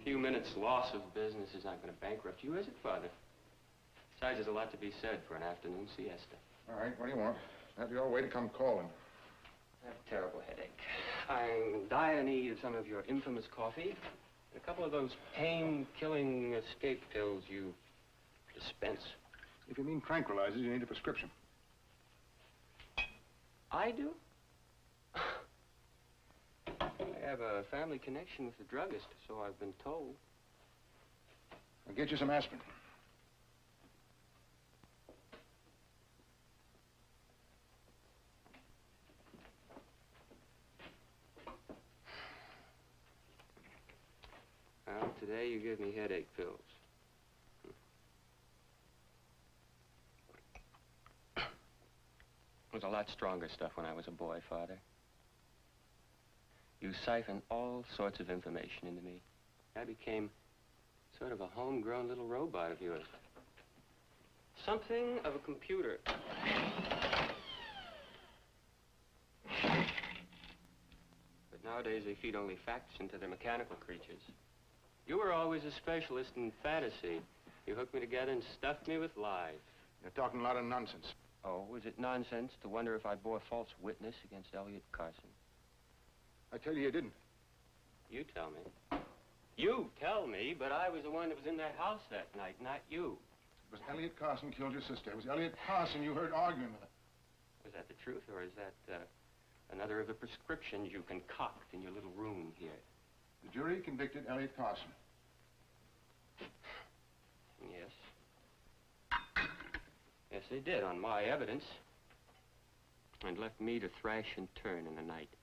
A few minutes loss of business is not going to bankrupt you, is it, Father? Besides, there's a lot to be said for an afternoon siesta. All right, what do you want? Have your way to come calling. I have a terrible headache. I'm dying in need of some of your infamous coffee and a couple of those pain-killing escape pills you dispense. If you mean tranquilizers, you need a prescription. I do? I have a family connection with the druggist, so I've been told. I'll get you some aspirin. Well, today you give me headache pills. It was a lot stronger stuff when I was a boy, Father. You siphoned all sorts of information into me. I became sort of a homegrown little robot of yours. Something of a computer. But nowadays they feed only facts into their mechanical creatures. You were always a specialist in fantasy. You hooked me together and stuffed me with lies. You're talking a lot of nonsense. Oh, was it nonsense to wonder if I bore false witness against Elliot Carson? I tell you didn't. You tell me. You tell me, but I was the one that was in that house that night, not you. It was Elliot Carson killed your sister. It was Elliot Carson you heard arguing with her. Was that the truth, or is that another of the prescriptions you concoct in your little room here? The jury convicted Elliot Carson. Yes. Yes, they did, on my evidence. And left me to thrash and turn in the night.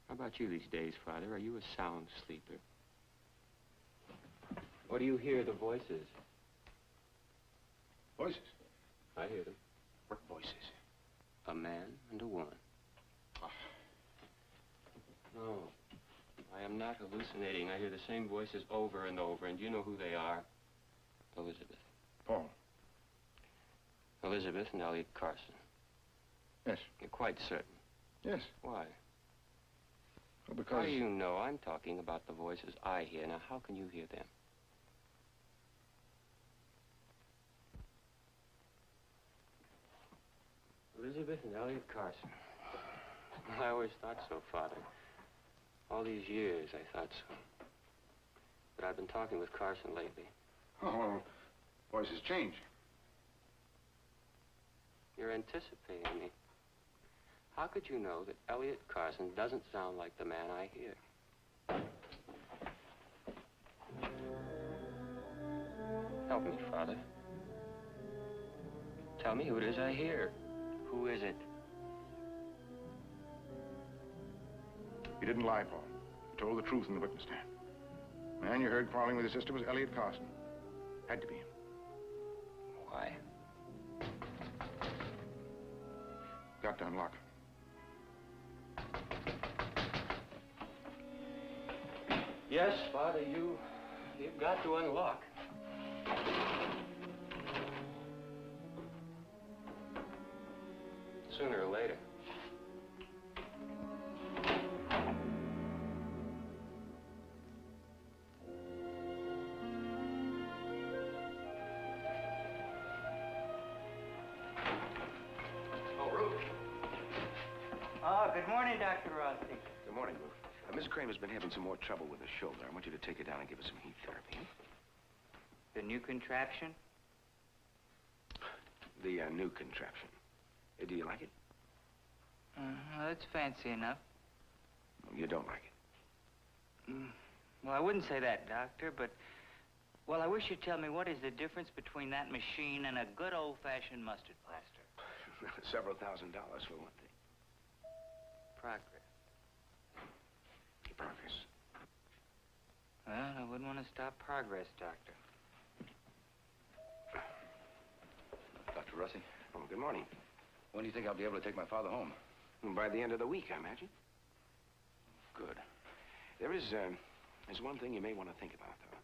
How about you these days, Father? Are you a sound sleeper? Or do you hear the voices? Voices? I hear them. What voices? A man and a woman. Oh. No, I am not hallucinating. I hear the same voices over and over, and you know who they are. Elizabeth. Paul. Elizabeth and Elliot Carson. Yes. You're quite certain? Yes. Why? Well, because... How do you know? I'm talking about the voices I hear. Now, how can you hear them? Elizabeth and Elliot Carson. I always thought so, Father. All these years, I thought so. But I've been talking with Carson lately. Oh, well, voices change. You're anticipating me. How could you know that Elliot Carson doesn't sound like the man I hear? Help me, Father. Tell me who it is I hear. Who is it? You didn't lie, Paul. You told the truth in the witness stand. The man you heard quarreling with his sister was Elliot Carson. Had to be him. Why? Got to unlock. Yes, Father, you've got to unlock. Sooner or later. Oh, Ruth. Oh, good morning, Dr. Rossi. Good morning, Ruth. Mrs. Kramer's been having some more trouble with her shoulder. I want you to take her down and give her some heat therapy. The new contraption? The new contraption. Do you like it? That's fancy enough. You don't like it? Well, I wouldn't say that, Doctor, but... Well, I wish you'd tell me what is the difference between that machine and a good old-fashioned mustard plaster. Several $1,000 for one thing. Progress. Progress. Well, I wouldn't want to stop progress, Doctor. Dr. Rossi. Oh, good morning. When do you think I'll be able to take my father home? By the end of the week, I imagine. Good. There's one thing you may want to think about, though.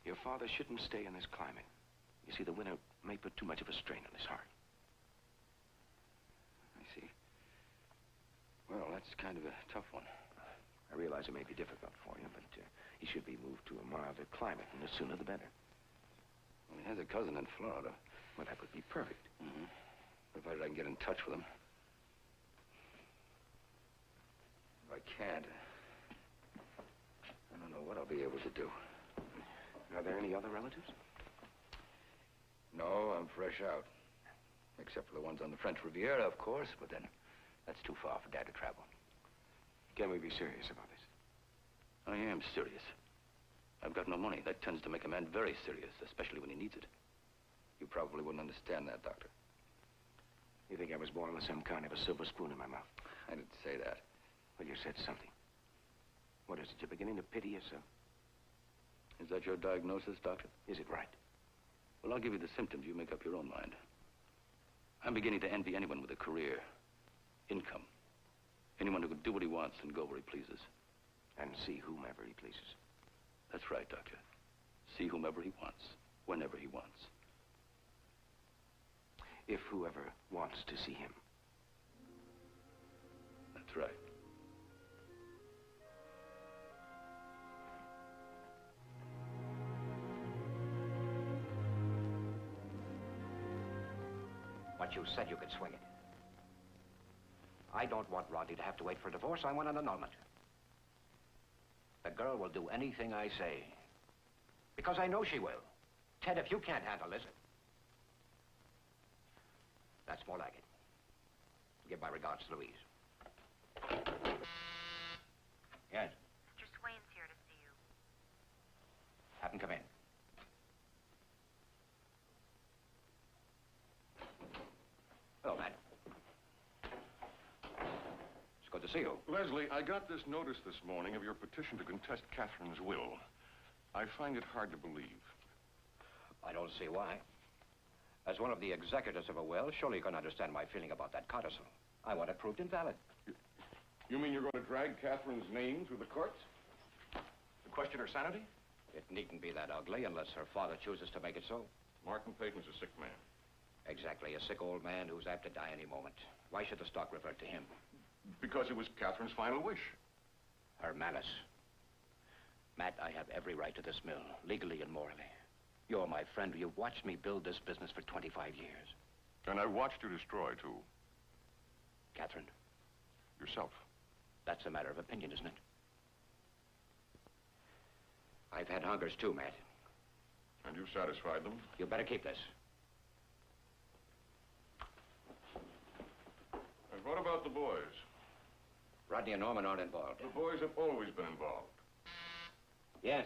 Your father shouldn't stay in this climate. You see, the winter may put too much of a strain on his heart. I see. Well, that's kind of a tough one. I realize it may be difficult for you, but he should be moved to a milder climate, and the sooner the better. Well, he has a cousin in Florida. Well, that would be perfect. Mm-hmm. Provided I can get in touch with him. If I can't, I don't know what I'll be able to do. Are there any other relatives? No, I'm fresh out. Except for the ones on the French Riviera, of course, but then that's too far for Dad to travel. Can we be serious about this? I am serious. I've got no money. That tends to make a man very serious, especially when he needs it. You probably wouldn't understand that, Doctor. You think I was born with some kind of a silver spoon in my mouth? I didn't say that. Well, you said something. What is it? You're beginning to pity yourself? Is that your diagnosis, Doctor? Is it right? Well, I'll give you the symptoms. You make up your own mind. I'm beginning to envy anyone with a career, income. Anyone who can do what he wants and go where he pleases. And see whomever he pleases. That's right, Doctor. See whomever he wants, whenever he wants. If whoever wants to see him. That's right. But you said you could swing it. I don't want Rodney to have to wait for a divorce. I want an annulment. The girl will do anything I say. Because I know she will. Ted, if you can't handle this... That's more like it. Give my regards to Louise. Yes? Mr. Swain's here to see you. Have him come in. Hello, Matt. It's good to see you. Leslie, I got this notice this morning of your petition to contest Catherine's will. I find it hard to believe. I don't see why. As one of the executors of a will, surely you can understand my feeling about that codicil. I want it proved invalid. You mean you're going to drag Catherine's name through the courts? To question her sanity? It needn't be that ugly unless her father chooses to make it so. Martin Peyton's a sick man. Exactly, a sick old man who's apt to die any moment. Why should the stock revert to him? Because it was Catherine's final wish. Her malice. Matt, I have every right to this mill, legally and morally. You're my friend. You've watched me build this business for 25 years. And I watched you destroy, too. Catherine? Yourself. That's a matter of opinion, isn't it? I've had hungers, too, Matt. And you've satisfied them? You better keep this. And what about the boys? Rodney and Norman aren't involved. The boys have always been involved. Yes.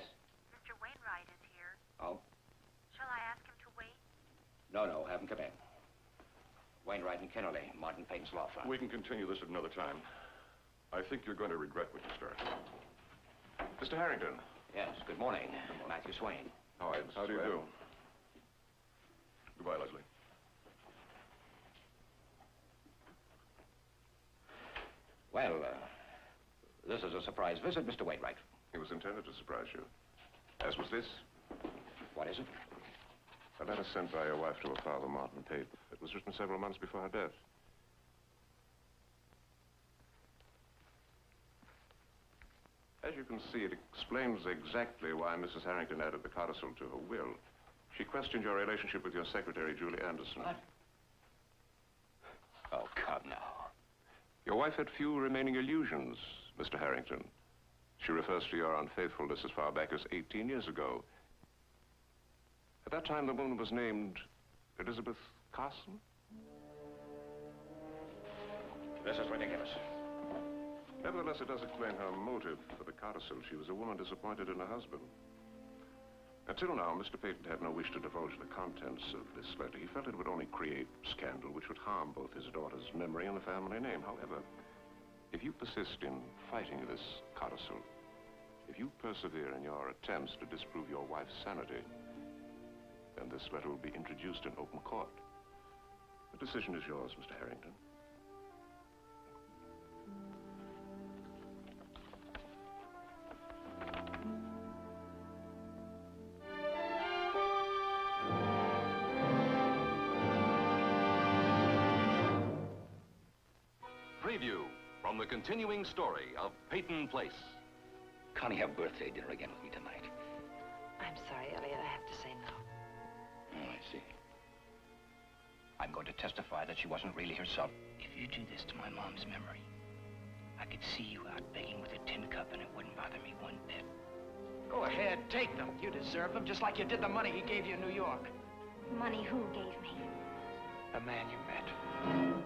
Mr. Wainwright is here. Oh? Shall I ask him to wait? No, have him come in. Wainwright and Kennelly, Martin Payne's law firm. We can continue this at another time. I think you're going to regret what you started. Mr. Harrington. Yes, good morning. Matthew Swain. How do you do? Goodbye, Leslie. Well, this is a surprise visit, Mr. Wainwright. It was intended to surprise you. As was this. What is it? A letter sent by your wife to her father, Martin Peyton. It was written several months before her death. As you can see, it explains exactly why Mrs. Harrington added the codicil to her will. She questioned your relationship with your secretary, Julie Anderson. What? Oh, come now. Your wife had few remaining illusions, Mr. Harrington. She refers to your unfaithfulness as far back as 18 years ago. At that time, the woman was named Elizabeth Carson. This is ridiculous. Nevertheless, it does explain her motive for the codicil. She was a woman disappointed in her husband. Until now, Mr. Peyton had no wish to divulge the contents of this letter. He felt it would only create scandal, which would harm both his daughter's memory and the family name. However, if you persist in fighting this codicil, if you persevere in your attempts to disprove your wife's sanity, then this letter will be introduced in open court. The decision is yours, Mr. Harrington. Preview from the continuing story of Peyton Place. Connie have birthday dinner again with me tonight. going to testify that she wasn't really herself. If you do this to my mom's memory, I could see you out begging with a tin cup and it wouldn't bother me one bit. Go ahead, take them. You deserve them, just like you did the money he gave you in New York. Money who gave me? The man you met.